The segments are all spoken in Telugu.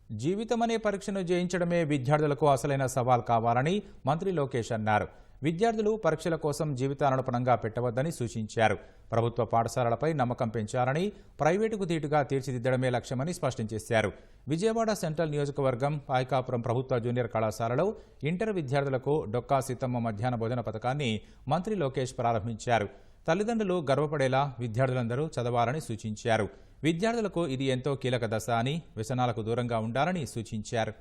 జీవితమనే పరీక్షను జయించడమే విద్యార్థులకు అసలైన సవాల్ కావాలని మంత్రి లోకేష్ అన్నారు. విద్యార్థులు పరీక్షల కోసం జీవితాలను పణంగా పెట్టవద్దని సూచించారు. ప్రభుత్వ పాఠశాలలపై నమ్మకం పెంచాలని, ప్రైవేటుకు ధీటుగా తీర్చిదిద్దడమే లక్ష్యమని స్పష్టం చేశారు. విజయవాడ సెంట్రల్ నియోజకవర్గం పాయకాపురం ప్రభుత్వ జూనియర్ కళాశాలలో ఇంటర్ విద్యార్థులకు డొక్కా సీతమ్మ మధ్యాహ్న భోజన పథకాన్ని మంత్రి లోకేష్ ప్రారంభించారు. తల్లిదండ్రులు గర్వపడేలా విద్యార్థులందరూ చదవాలని సూచించారు. విద్యార్థులకు ఇది ఎంతో కీలక దశ అని, వ్యసనాలకు దూరంగా ఉండాలని సూచించారు.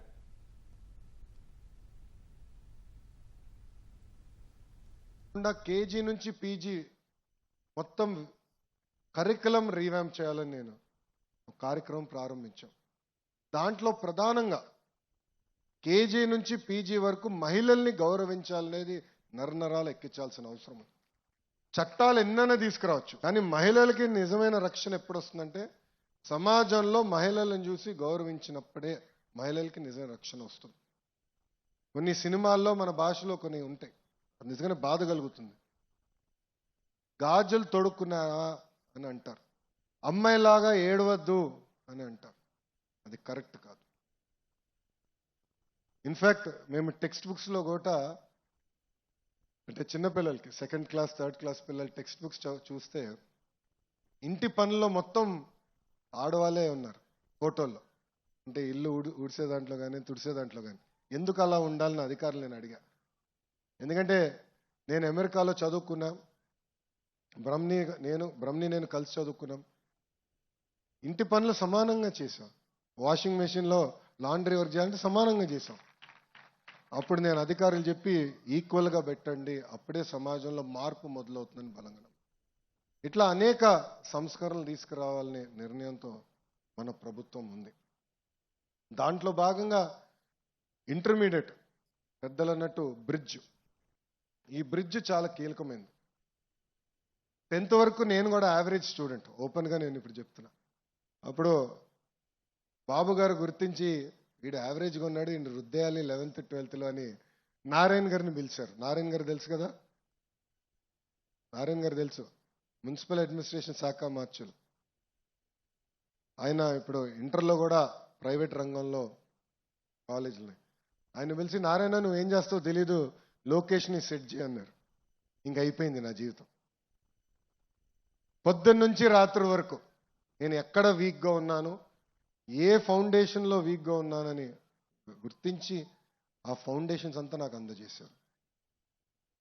కేజీ నుంచి పీజీ మొత్తం కరికులం రీవ్యాంప్ చేయాలని నేను ఒక కార్యక్రమం ప్రారంభించాం. దాంట్లో ప్రధానంగా కేజీ నుంచి పీజీ వరకు మహిళల్ని గౌరవించాలనేది నరనరాలు ఎక్కించాల్సిన అవసరం ఉంది. చట్టాలు ఎన్నైనా తీసుకురావచ్చు, కానీ మహిళలకి నిజమైన రక్షణ ఎప్పుడు వస్తుందంటే సమాజంలో మహిళలను చూసి గౌరవించినప్పుడే మహిళలకి నిజమైన రక్షణ వస్తుంది. కొన్ని సినిమాల్లో మన భాషలో కొన్ని ఉంటాయి, నిజంగానే బాధ కలుగుతుంది. గాజులు తొడుక్కున్నావా అని అంటారు, అమ్మాయిలాగా ఏడవద్దు అని అంటారు. అది కరెక్ట్ కాదు. ఇన్ఫ్యాక్ట్ మేము టెక్స్ట్ బుక్స్లో కూడా అంటే చిన్నపిల్లలకి సెకండ్ క్లాస్ థర్డ్ క్లాస్ పిల్లలు టెక్స్ట్ బుక్స్ చూస్తే ఇంటి పనుల్లో మొత్తం ఆడవాళ్ళే ఉన్నారు ఫోటోల్లో. అంటే ఇల్లు ఊడ్చే దాంట్లో కానీ తుడిసే దాంట్లో కానీ. ఎందుకు అలా ఉండాలని అధికారులు నేను అడిగా. ఎందుకంటే నేను అమెరికాలో చదువుకున్నా, బ్రహ్మని నేను కలిసి చదువుకున్నాం. ఇంటి పనులు సమానంగా చేసాం. వాషింగ్ మెషిన్లో లాండ్రీ వర్క్ చేయాలంటే సమానంగా చేసాం. అప్పుడు నేను అధికారులు చెప్పి ఈక్వల్గా పెట్టండి, అప్పుడే సమాజంలో మార్పు మొదలవుతుందని బలంగా. ఇట్లా అనేక సంస్కరణలు తీసుకురావాలనే నిర్ణయంతో మన ప్రభుత్వం ఉంది. దాంట్లో భాగంగా ఇంటర్మీడియట్ పెద్దలు అన్నట్టు బ్రిడ్జ్, ఈ బ్రిడ్జ్ చాలా కీలకమైనది. 10th వరకు నేను కూడా యావరేజ్ స్టూడెంట్, ఓపెన్గా నేను ఇప్పుడు చెప్తున్నా. అప్పుడు బాబు గారు గుర్తించి వీడు యావరేజ్గా ఉన్నాడు, వీడు రుద్దేయాలి 11th 12th అని నారాయణ గారిని పిలిచారు. నారాయణ గారు తెలుసు కదా, నారాయణ గారు తెలుసు, మున్సిపల్ అడ్మినిస్ట్రేషన్ శాఖ మార్చులు. ఆయన ఇప్పుడు ఇంటర్లో కూడా ప్రైవేట్ రంగంలో కాలేజీలు. ఆయన పిలిచి, నారాయణ నువ్వు ఏం చేస్తావో తెలీదు, లోకేష్ని సెట్ చేయన్నారు. ఇంక అయిపోయింది నా జీవితం. పొద్దున్న నుంచి రాత్రి వరకు నేను ఎక్కడ వీక్గా ఉన్నాను, ఏ ఫౌండేషన్లో వీక్గా ఉన్నానని గుర్తించి ఆ ఫౌండేషన్స్ అంతా నాకు అందజేశారు.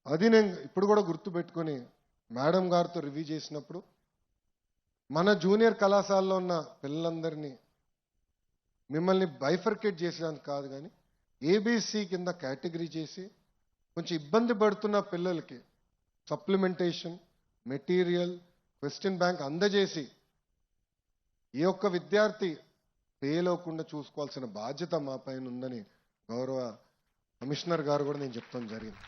అది నేను ఇప్పుడు కూడా గుర్తుపెట్టుకొని మేడం గారితో రివ్యూ చేసినప్పుడు మన జూనియర్ కళాశాలలో ఉన్న పిల్లలందరినీ మిమ్మల్ని బైఫర్కేట్ చేసేదానికి కాదు, కానీ ఏబీసీ కింద కేటగిరీ చేసి కొంచెం ఇబ్బంది పడుతున్న పిల్లలకి సప్లిమెంటేషన్, మెటీరియల్, క్వశ్చన్ బ్యాంక్ అందజేసి ఏ ఒక్క విద్యార్థి ఫెయిల్ అవ్వకుండా చూసుకోవాల్సిన బాధ్యత మా పైన ఉందని గౌరవ కమిషనర్ గారు కూడా నేను చెప్తాను జరిగింది.